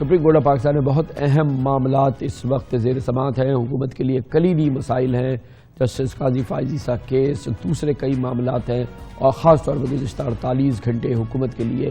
Supreme court of Pakistan میں بہت اہم معاملات اس وقت زیر سماعت ہیں. حکومت کے لیے کلیدی مسائل ہیں. جسٹس قاضی فائز عیسیٰ کیس، دوسرے کئی معاملات ہیں، اور خاص طور پر گزشتہ 48 گھنٹے حکومت کے لیے،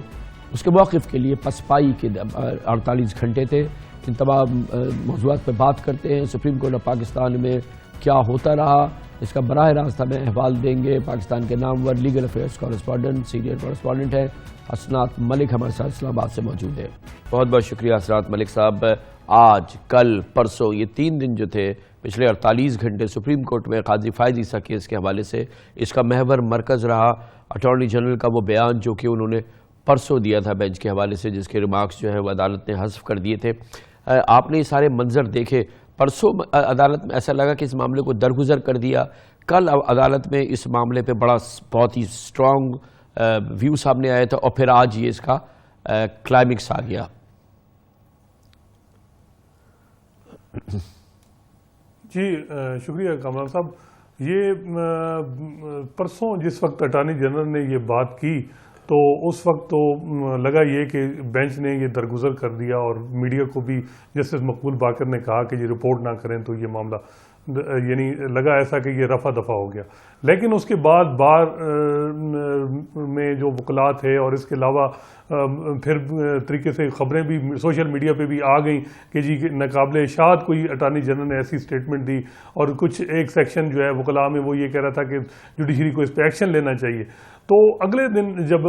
اس کے موقف کے لیے پسپائی کے 48 گھنٹے تھے. ان تمام موضوعات پہ بات کرتے ہیں. سپریم کورٹ آف پاکستان میں کیا ہوتا رہا، اس کا براہ راست ہمیں احوال دیں گے پاکستان کے نامور legal affairs correspondent, senior correspondent ہیں حسنات ملک، ہمارے ساتھ اسلام آباد سے موجود ہے. بہت بہت شکریہ حسنات ملک صاحب. آج، کل، پرسوں، یہ 3 دن جو تھے، پچھلے 48 گھنٹے سپریم کورٹ میں قاضی فائز عیسیٰ کیس کے حوالے سے اس کا محور مرکز رہا. اٹارنی جنرل کا وہ بیان جو کہ انہوں نے پرسوں دیا تھا بینچ کے حوالے سے، جس کے ریمارکس جو ہے وہ عدالت نے حذف کر دیے تھے. آپ نے یہ سارے منظر دیکھے. پرسوں عدالت میں ایسا لگا کہ اس معاملے کو درگزر کر دیا. کل عدالت میں اس معاملے پہ بہت ہی اسٹرانگ ویو سامنے آیا تھا، اور پھر آج یہ اس کا کلائمیکس آ گیا. جی شکریہ کامران صاحب. یہ پرسوں جس وقت اٹارنی جنرل نے یہ بات کی تو اس وقت تو لگا یہ کہ بینچ نے یہ درگزر کر دیا، اور میڈیا کو بھی جسٹس مقبول باقر نے کہا کہ یہ رپورٹ نہ کریں تو یہ معاملہ یعنی لگا ایسا کہ یہ رفع دفع ہو گیا. لیکن اس کے بعد بار میں جو وکلاء تھے، اور اس کے علاوہ پھر طریقے سے خبریں بھی سوشل میڈیا پہ بھی آ گئیں کہ جی ناقابل اشاعت کوئی اٹارنی جنرل نے ایسی سٹیٹمنٹ دی، اور کچھ ایک سیکشن جو ہے وکلاء میں وہ یہ کہہ رہا تھا کہ جوڈیشری کو اس پہ ایکشن لینا چاہیے. تو اگلے دن جب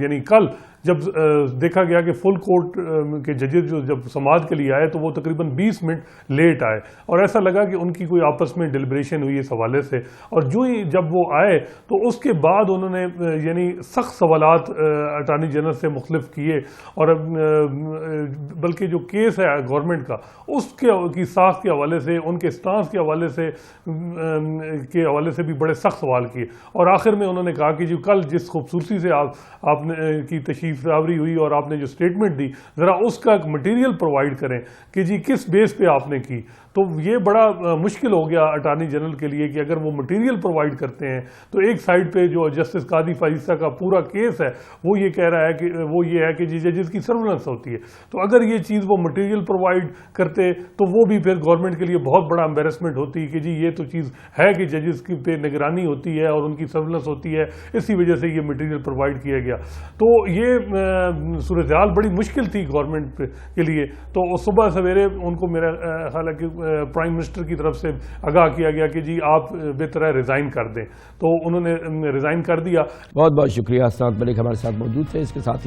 یعنی کل جب دیکھا گیا کہ فل کورٹ کے ججز جو جب سماعت کے لیے آئے تو وہ تقریباً 20 منٹ لیٹ آئے، اور ایسا لگا کہ ان کی کوئی آپس میں ڈیلیبریشن ہوئی اس حوالے سے. اور جو ہی جب وہ آئے تو اس کے بعد انہوں نے یعنی سخت سوالات اٹارنی جنرل سے مختلف کیے، اور بلکہ جو کیس ہے گورنمنٹ کا اس کی ساخت کے حوالے سے، ان کے سٹانس کے حوالے سے بھی بڑے سخت سوال کیے. اور آخر میں انہوں نے کہا کہ جو کل جس خوبصورتی سے آپ نے کی تشریف آوری ہوئی اور آپ نے جو سٹیٹمنٹ دی، ذرا اس کا مٹیریل پرووائڈ کریں کہ جی کس بیس پہ آپ نے کی. تو یہ بڑا مشکل ہو گیا اٹارنی جنرل کے لیے کہ اگر وہ مٹیریل پرووائڈ کرتے ہیں تو ایک سائڈ پہ جو جسٹس قاضی فائز عیسیٰ کا پورا کیس ہے وہ یہ کہہ رہا ہے کہ وہ یہ ہے کہ جی ججز کی سرولنس ہوتی ہے. تو اگر یہ چیز وہ مٹیریل پرووائڈ کرتے تو وہ بھی پھر گورنمنٹ کے لیے بہت بڑا امبیرسمنٹ ہوتی کہ جی یہ تو چیز ہے کہ ججز کی پہ نگرانی ہوتی ہے اور ان کی سرولنس ہوتی ہے، اسی وجہ سے یہ مٹیریل پرووائڈ کیا گیا. تو یہ صورتحال بڑی مشکل تھی گورنمنٹ کے لیے. تو صبح سویرے ان کو میرا خیال ہے کہ پرائم منسٹر کی طرف سے آگاہ کیا گیا کہ جی آپ بہتر ہے ریزائن کر دیں. تو انہوں نے ریزائن کر دیا. بہت بہت شکریہ حسنات ملک ہمارے ساتھ موجود تھے. اس کے ساتھ